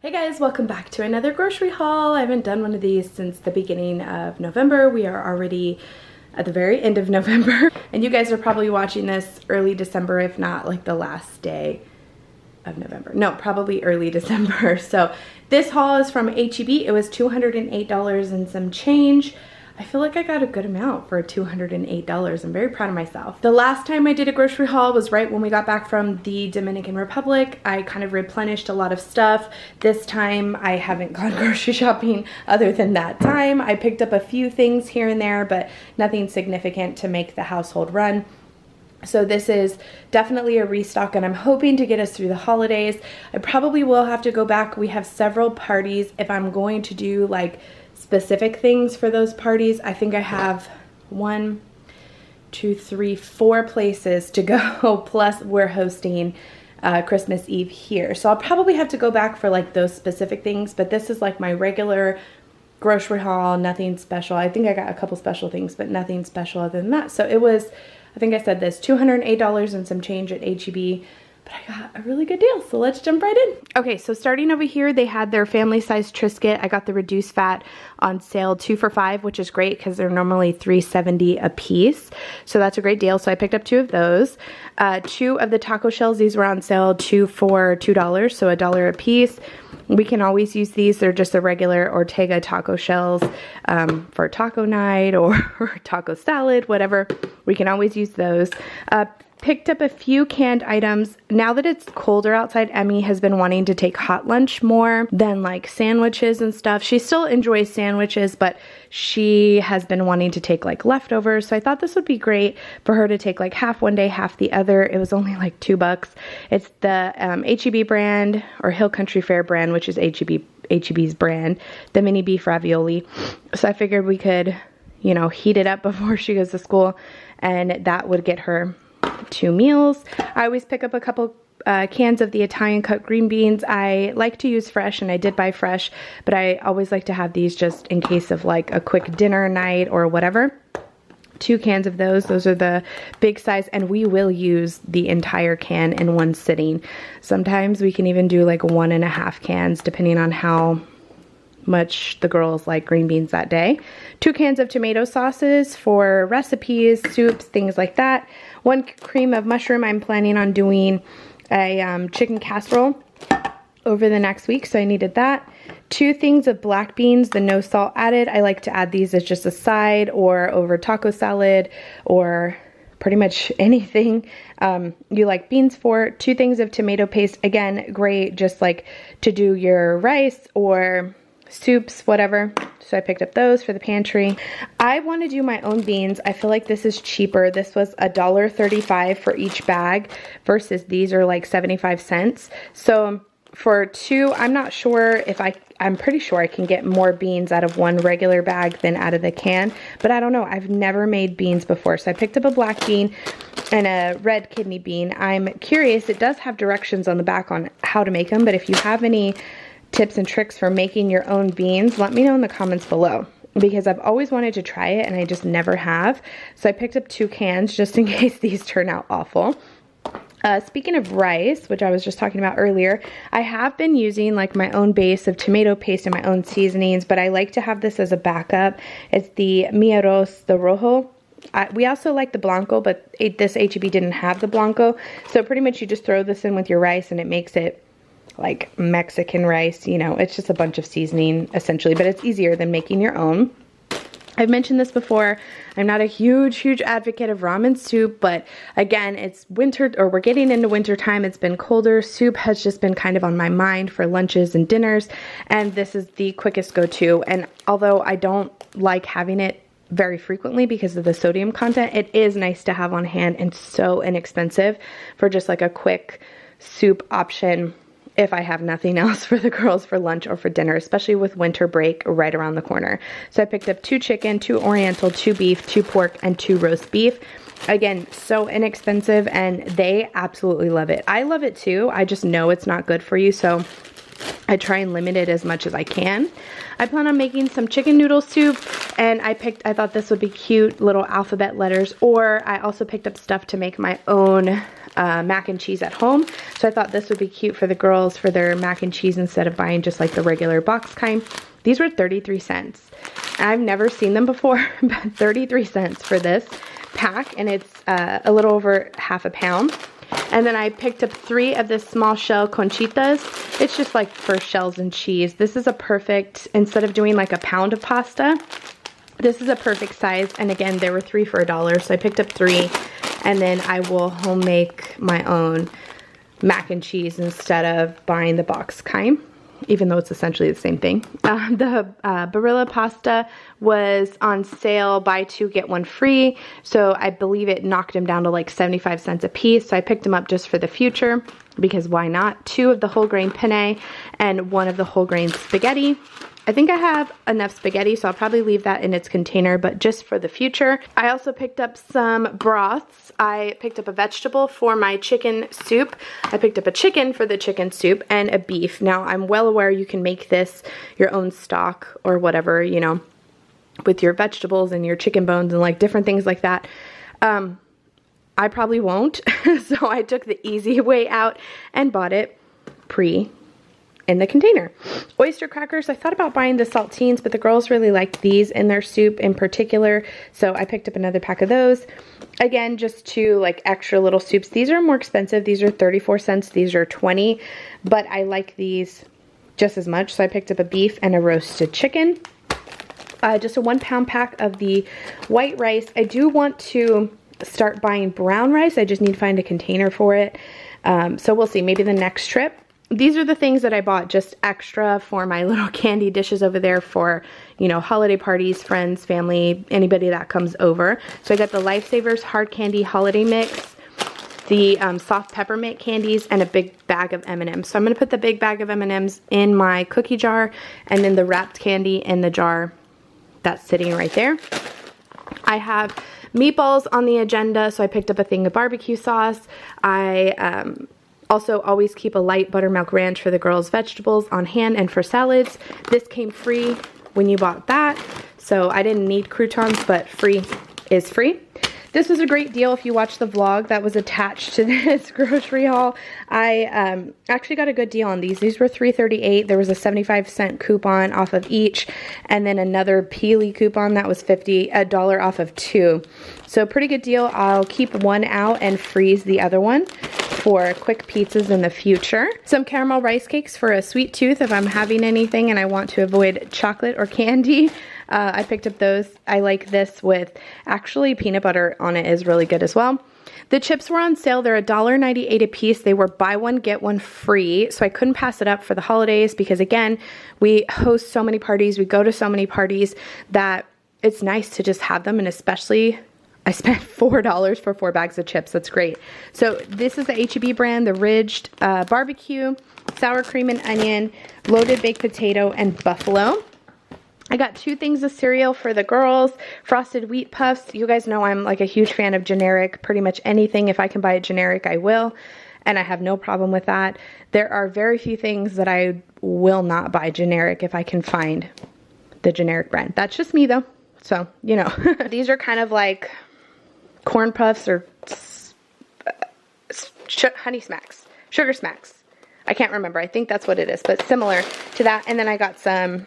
Hey guys, welcome back to another grocery haul. I haven't done one of these since the beginning of November. We are already at the very end of November. And you guys are probably watching this early December, if not like the last day of November. No, probably early December. So this haul is from H-E-B. It was $208 and some change. I feel like I got a good amount for $208. I'm very proud of myself. The last time I did a grocery haul was right when we got back from the Dominican Republic. I kind of replenished a lot of stuff. This time I haven't gone grocery shopping other than that time. I picked up a few things here and there, but nothing significant to make the household run. So this is definitely a restock and I'm hoping to get us through the holidays. I probably will have to go back. We have several parties. If I'm going to do like specific things for those parties, I think I have 1, 2, 3, 4 places to go, plus we're hosting Christmas Eve here. So I'll probably have to go back for like those specific things, but this is like my regular grocery haul, nothing special. I think I got a couple special things, but nothing special other than that. So it was, I think I said this, $208 and some change at H-E-B. But I got a really good deal, so let's jump right in. Okay, so starting over here, they had their family-sized Triscuit. I got the reduced fat on sale, 2 for $5, which is great because they're normally $3.70 a piece. So that's a great deal. So I picked up 2 of those. 2 of the taco shells, these were on sale, 2 for $2, so $1 a piece. We can always use these. They're just the regular Ortega taco shells for taco night or taco salad, whatever. We can always use those. Picked up a few canned items. Now that it's colder outside, Emmy has been wanting to take hot lunch more than like sandwiches and stuff. She still enjoys sandwiches, but she has been wanting to take like leftovers. So I thought this would be great for her to take like half one day, half the other. It was only like $2. It's the H-E-B brand, or Hill Country Fare brand, which is H-E-B's brand, the mini beef ravioli. So I figured we could, you know, heat it up before she goes to school, and that would get her 2 meals. I always pick up a couple cans of the Italian cut green beans. I like to use fresh, and I did buy fresh, but I always like to have these just in case of like a quick dinner night or whatever. 2 cans of those. Those are the big size, and we will use the entire can in one sitting. Sometimes we can even do like 1.5 cans depending on how much the girls like green beans that day. 2 cans of tomato sauces for recipes, soups, things like that. 1 cream of mushroom. I'm planning on doing a chicken casserole over the next week, so I needed that. 2 things of black beans, the no salt added. I like to add these as just a side or over taco salad or pretty much anything you like beans for. 2 things of tomato paste. Again, great just like to do your rice or soups, whatever. So I picked up those for the pantry. I want to do my own beans. I feel like this is cheaper. This was $1.35 for each bag versus these are like 75 cents. So for 2, I'm not sure if I'm pretty sure I can get more beans out of 1 regular bag than out of the can, but I don't know. I've never made beans before. So I picked up a black bean and a red kidney bean. I'm curious. It does have directions on the back on how to make them, but if you have any tips and tricks for making your own beans, let me know in the comments below, because I've always wanted to try it and I just never have. So I picked up 2 cans just in case these turn out awful. Speaking of rice, which I was just talking about earlier, I have been using like my own base of tomato paste and my own seasonings, but I like to have this as a backup. It's the Mi Arroz de Rojo. We also like the Blanco, but this H-E-B didn't have the Blanco. So pretty much you just throw this in with your rice and it makes it like Mexican rice, you know, it's just a bunch of seasoning essentially, but it's easier than making your own. I've mentioned this before. I'm not a huge advocate of ramen soup, but again, it's winter, or we're getting into winter time. It's been colder. Soup has just been kind of on my mind for lunches and dinners, and this is the quickest go-to. And although I don't like having it very frequently because of the sodium content, it is nice to have on hand and so inexpensive for just like a quick soup option if I have nothing else for the girls for lunch or for dinner, especially with winter break right around the corner. So I picked up 2 chicken, 2 oriental, 2 beef, 2 pork, and 2 roast beef. Again, so inexpensive, and they absolutely love it. I love it too. I just know it's not good for you, so I try and limit it as much as I can. I plan on making some chicken noodle soup. And I thought this would be cute, little alphabet letters, or I also picked up stuff to make my own mac and cheese at home. So I thought this would be cute for the girls for their mac and cheese instead of buying just like the regular box kind. These were 33 cents. I've never seen them before, but 33 cents for this pack, and it's a little over half a pound. And then I picked up 3 of the small shell conchitas. It's just like for shells and cheese. This is a perfect, instead of doing like a pound of pasta, this is a perfect size. And again, there were 3 for $1, so I picked up 3. And then I will home make my own mac and cheese instead of buying the box kind, even though it's essentially the same thing. The Barilla pasta was on sale, buy 2 get 1 free. So I believe it knocked them down to like 75 cents a piece. So I picked them up just for the future, because why not? 2 of the whole grain penne and 1 of the whole grain spaghetti. I think I have enough spaghetti, so I'll probably leave that in its container, but just for the future. I also picked up some broths. I picked up a vegetable for my chicken soup. I picked up a chicken for the chicken soup and a beef. Now, I'm well aware you can make this your own stock or whatever, you know, with your vegetables and your chicken bones and like different things like that. I probably won't, so I took the easy way out and bought it in the container. Oyster crackers, I thought about buying the saltines, but the girls really liked these in their soup in particular, so I picked up another pack of those. Again, just 2 like extra little soups. These are more expensive. These are 34 cents. These are 20, but I like these just as much, so I picked up a beef and a roasted chicken. Just a 1 pound pack of the white rice. I do want to start buying brown rice. I just need to find a container for it. So we'll see, maybe the next trip. These are the things that I bought just extra for my little candy dishes over there for, you know, holiday parties, friends, family, anybody that comes over. So I got the Lifesavers hard candy holiday mix, the soft peppermint candies, and a big bag of M&Ms. So I'm going to put the big bag of M&Ms in my cookie jar, and then the wrapped candy in the jar that's sitting right there. I have meatballs on the agenda, so I picked up a thing of barbecue sauce. I also always keep a light buttermilk ranch for the girls' vegetables on hand and for salads. This came free when you bought that, so I didn't need croutons, but free is free. This was a great deal if you watched the vlog that was attached to this grocery haul. I actually got a good deal on these. These were $3.38. There was a 75-cent coupon off of each, and then another Peely coupon that was $1 off of 2. So pretty good deal. I'll keep one out and freeze the other one for quick pizzas in the future. Some caramel rice cakes for a sweet tooth if I'm having anything and I want to avoid chocolate or candy. I picked up those. I like this with actually peanut butter on it is really good as well. The chips were on sale. They're $1.98 a piece. They were buy one, get one free. So I couldn't pass it up for the holidays because again, we host so many parties. We go to so many parties that it's nice to just have them, and especially I spent $4 for 4 bags of chips. That's great. So this is the H-E-B brand, the Ridged Barbecue, Sour Cream and Onion, Loaded Baked Potato, and Buffalo. I got 2 things of cereal for the girls, Frosted Wheat Puffs. You guys know I'm like a huge fan of generic, pretty much anything. If I can buy it generic, I will, and I have no problem with that. There are very few things that I will not buy generic if I can find the generic brand. That's just me though, so you know. These are kind of like corn puffs or honey smacks, sugar smacks. I can't remember. I think that's what it is, but similar to that. And then I got some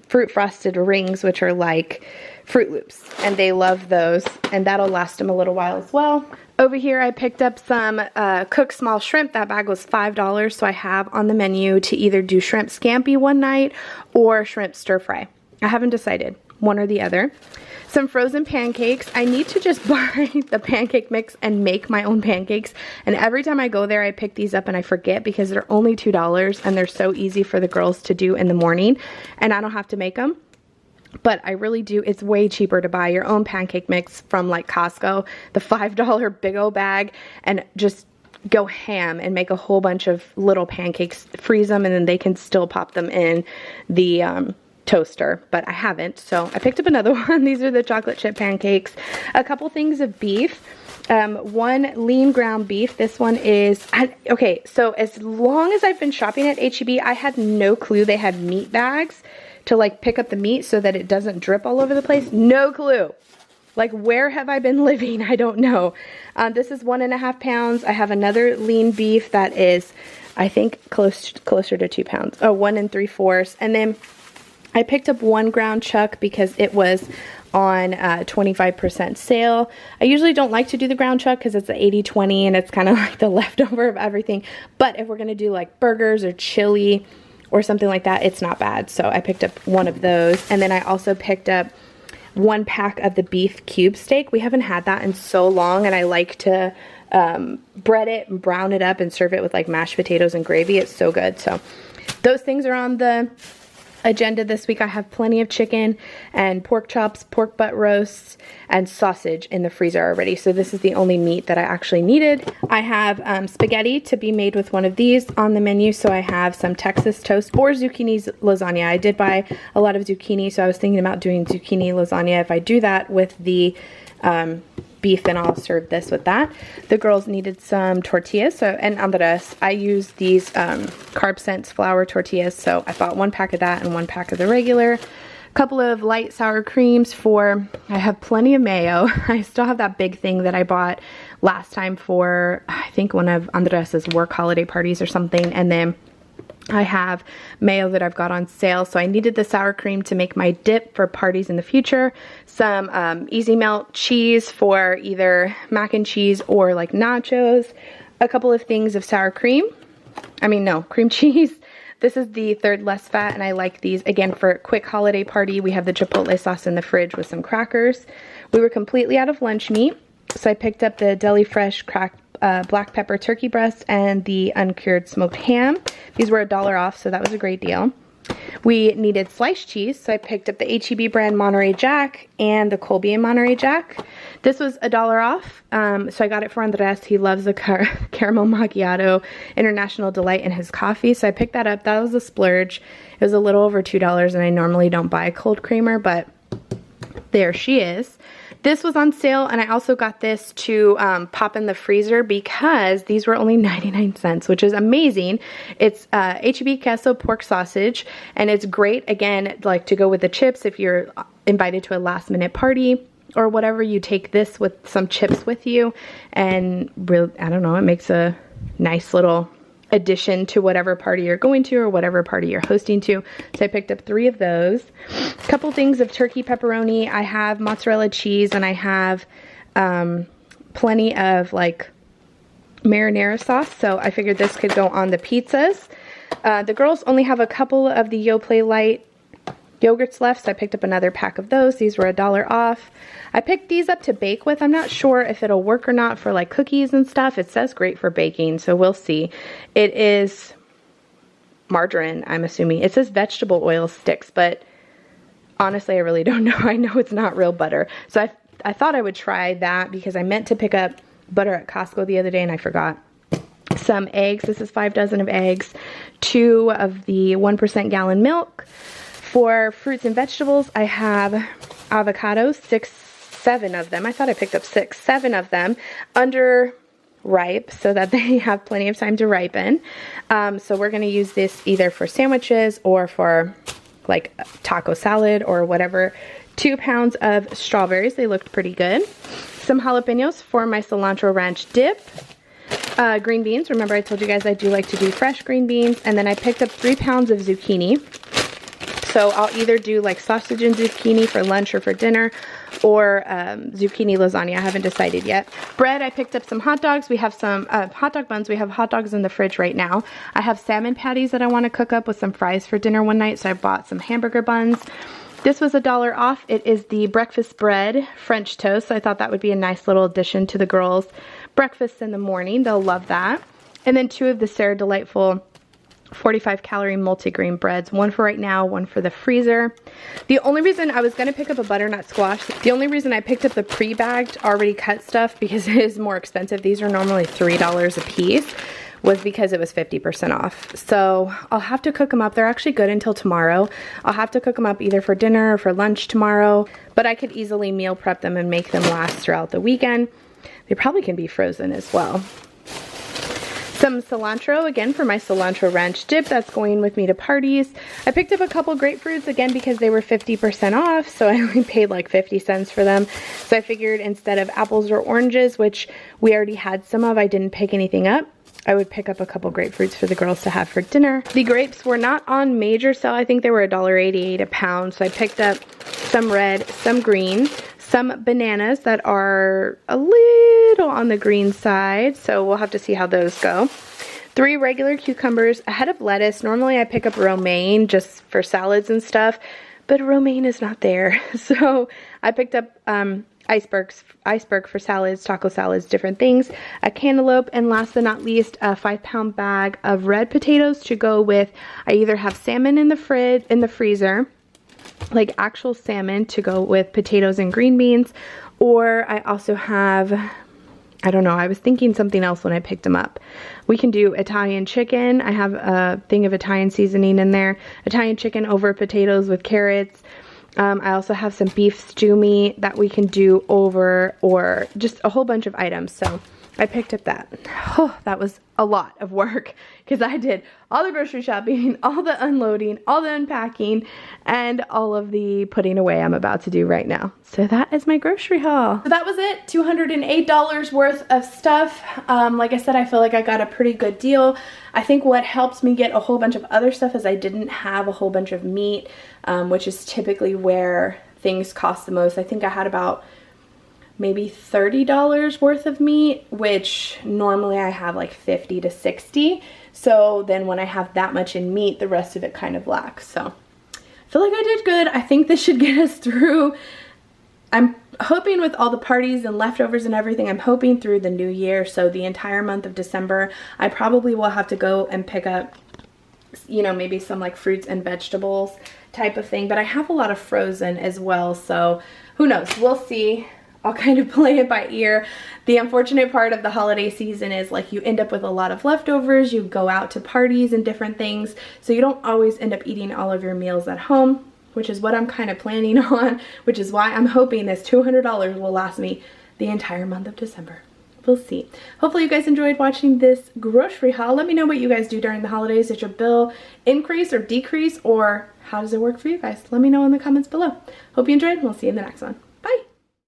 fruit frosted rings, which are like Fruit Loops, and they love those, and that'll last them a little while as well. Over here I picked up some cooked small shrimp. That bag was $5, so I have on the menu to either do shrimp scampi one night or shrimp stir fry. I haven't decided, one or the other. Some frozen pancakes. I need to just buy the pancake mix and make my own pancakes, and every time I go there I pick these up and I forget because they're only $2 and they're so easy for the girls to do in the morning, and I don't have to make them. But I really do, it's way cheaper to buy your own pancake mix from like Costco, the $5 big old bag, and just go ham and make a whole bunch of little pancakes, freeze them, and then they can still pop them in the toaster, but I haven't, so I picked up another one. These are the chocolate chip pancakes. A couple things of beef. One lean ground beef. This one is, okay, so as long as I've been shopping at H-E-B, I had no clue they had meat bags. to like pick up the meat so that it doesn't drip all over the place? No clue. Like, where have I been living? I don't know. This is 1.5 pounds. I have another lean beef that is, I think, closer to 2 pounds. Oh, 1 3/4. And then I picked up 1 ground chuck because it was on 25% sale. I usually don't like to do the ground chuck because it's an 80-20 and it's kind of like the leftover of everything. But if we're going to do like burgers or chili or something like that, it's not bad. So I picked up 1 of those. And then I also picked up 1 pack of the beef cube steak. We haven't had that in so long, and I like to bread it and brown it up and serve it with like mashed potatoes and gravy. It's so good. So those things are on the agenda this week. I have plenty of chicken and pork chops, pork butt roasts, and sausage in the freezer already. So this is the only meat that I actually needed. I have spaghetti to be made with one of these on the menu. So I have some Texas toast or zucchini lasagna. I did buy a lot of zucchini, so I was thinking about doing zucchini lasagna. If I do that with the beef, then I'll serve this with that. The girls needed some tortillas, and Andres, I use these Carb Sense flour tortillas, so I bought 1 pack of that and 1 pack of the regular. A couple of light sour creams I have plenty of mayo. I still have that big thing that I bought last time for, I think, one of Andres's work holiday parties or something, and then I have mayo that I've got on sale, so I needed the sour cream to make my dip for parties in the future. Some easy melt cheese for either mac and cheese or like nachos. A couple of things of sour cream. Cream cheese. This is the 3rd less fat, and I like these. Again, for a quick holiday party, we have the chipotle sauce in the fridge with some crackers. We were completely out of lunch meat, so I picked up the Deli Fresh black pepper turkey breast and the uncured smoked ham. These were $1 off, so that was a great deal. We needed sliced cheese, so I picked up the H-E-B brand Monterey Jack and the Colby and Monterey Jack. This was $1 off, so I got it for Andres. He loves the caramel macchiato international delight in his coffee, so I picked that up. That was a splurge. It was a little over $2, and I normally don't buy cold creamer, but there she is. This was on sale, and I also got this to pop in the freezer because these were only 99 cents, which is amazing. It's H-E-B queso pork sausage, and it's great, again, like to go with the chips if you're invited to a last minute party or whatever. You take this with some chips with you, and really, I don't know, it makes a nice little addition to whatever party you're going to or whatever party you're hosting to. So I picked up 3 of those. A couple things of turkey pepperoni. I have mozzarella cheese, and I have plenty of like marinara sauce, so I figured this could go on the pizzas. The girls only have a couple of the Yoplait Light yogurts left, so I picked up another pack of those. These were $1 off. I picked these up to bake with. I'm not sure if it'll work or not for like cookies and stuff. It says great for baking, so we'll see. It is margarine, I'm assuming. It says vegetable oil sticks, but honestly, I really don't know. I know it's not real butter. So I thought I would try that because I meant to pick up butter at Costco the other day and I forgot. Some eggs. This is 5 dozen of eggs. 2 of the 1% gallon milk. For fruits and vegetables, I have avocados, 7 of them. I thought I picked up 7 of them under ripe so that they have plenty of time to ripen. So we're going to use this either for sandwiches or for like taco salad or whatever. 2 pounds of strawberries. They looked pretty good. Some jalapenos for my cilantro ranch dip. Green beans. Remember I told you guys I do like to do fresh green beans. And then I picked up 3 pounds of zucchini. So I'll either do like sausage and zucchini for lunch or for dinner, or zucchini lasagna. I haven't decided yet. Bread, I picked up some hot dogs. We have some hot dog buns. We have hot dogs in the fridge right now. I have salmon patties that I want to cook up with some fries for dinner one night, so I bought some hamburger buns. This was $1 off. It is the breakfast bread French toast, so I thought that would be a nice little addition to the girls' breakfast in the morning. They'll love that. And then 2 of the Sarah Delightful 45 calorie multigrain breads, 1 for right now, 1 for the freezer. The only reason I was going to pick up a butternut squash, the only reason I picked up the pre-bagged already cut stuff, because it is more expensive, these are normally $3 a piece, was because it was 50% off. So I'll have to cook them up. They're actually good until tomorrow. I'll have to cook them up either for dinner or for lunch tomorrow, but I could easily meal prep them and make them last throughout the weekend. They probably can be frozen as well. Some cilantro, again for my cilantro ranch dip that's going with me to parties. I picked up a couple grapefruits, again because they were 50% off, so I only paid like 50 cents for them. So I figured instead of apples or oranges, which we already had some of, I didn't pick anything up, I would pick up a couple grapefruits for the girls to have for dinner. The grapes were not on major sale. I think they were $1.88 a pound, so I picked up some red, some green, some bananas that are a little on the green side, so we'll have to see how those go. 3 regular cucumbers, a head of lettuce. Normally I pick up romaine just for salads and stuff, but romaine is not there. So I picked up iceberg for salads, taco salads, different things, a cantaloupe, and last but not least, a 5-pound bag of red potatoes to go with. I either have salmon in the freezer, like actual salmon to go with potatoes and green beans, or I also have, I don't know, I was thinking something else when I picked them up. We can do Italian chicken. I have a thing of Italian seasoning in there. Italian chicken over potatoes with carrots. I also have some beef stew meat that we can do over, or just a whole bunch of items. So I picked up that. Oh, that was a lot of work because I did all the grocery shopping, all the unloading, all the unpacking, and all of the putting away I'm about to do right now. So that is my grocery haul. So that was it, $208 worth of stuff. Like I said, I feel like I got a pretty good deal. I think what helped me get a whole bunch of other stuff is I didn't have a whole bunch of meat, which is typically where things cost the most. I think I had about maybe $30 worth of meat, which normally I have like 50 to 60. So then when I have that much in meat, the rest of it kind of lacks. So I feel like I did good. I think this should get us through. I'm hoping with all the parties and leftovers and everything, I'm hoping through the new year. So the entire month of December, I probably will have to go and pick up, you know, maybe some like fruits and vegetables type of thing. But I have a lot of frozen as well. So who knows? We'll see. I'll kind of play it by ear. The unfortunate part of the holiday season is like you end up with a lot of leftovers, you go out to parties and different things, so you don't always end up eating all of your meals at home, which is what I'm kind of planning on, which is why I'm hoping this $200 will last me the entire month of December. We'll see. Hopefully you guys enjoyed watching this grocery haul. Let me know what you guys do during the holidays. Did your bill increase or decrease, or how does it work for you guys? Let me know in the comments below. Hope you enjoyed, and we'll see you in the next one.